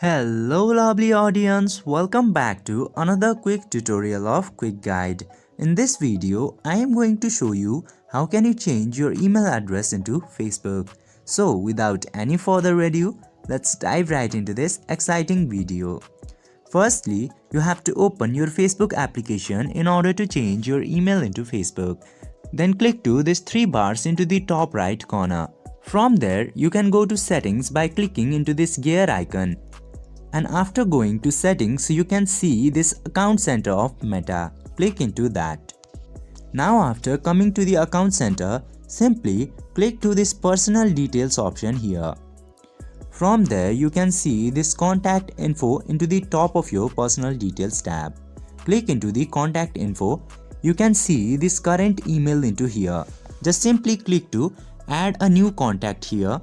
Hello lovely audience, welcome back to another quick tutorial of Quick Guide. In this video, I am going to show you how can you change your email address into Facebook. So without any further ado, let's dive right into this exciting video. Firstly, you have to open your Facebook application in order to change your email into Facebook. Then click to these three bars into the top right corner. From there, you can go to settings by clicking into this gear icon. And after going to settings, you can see this account center of Meta. Click into that. Now after coming to the account center, simply click to this personal details option here. From there, you can see this contact info into the top of your personal details tab. Click into the contact info. You can see this current email into here. Just simply click to add a new contact here.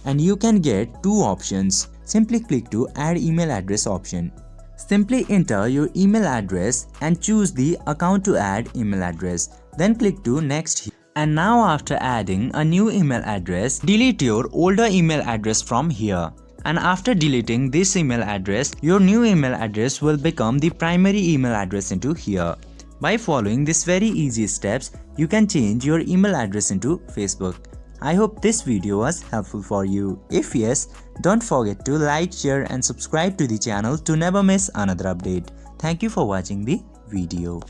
And you can get two options. Simply click to add email address option. Simply enter your email address and choose the account to add email address. Then click to next. And now after adding a new email address, delete your older email address from here. And after deleting this email address, your new email address will become the primary email address into here. By following these very easy steps, you can change your email address into Facebook. I hope this video was helpful for you. If yes, don't forget to like, share and subscribe to the channel to never miss another update. Thank you for watching the video.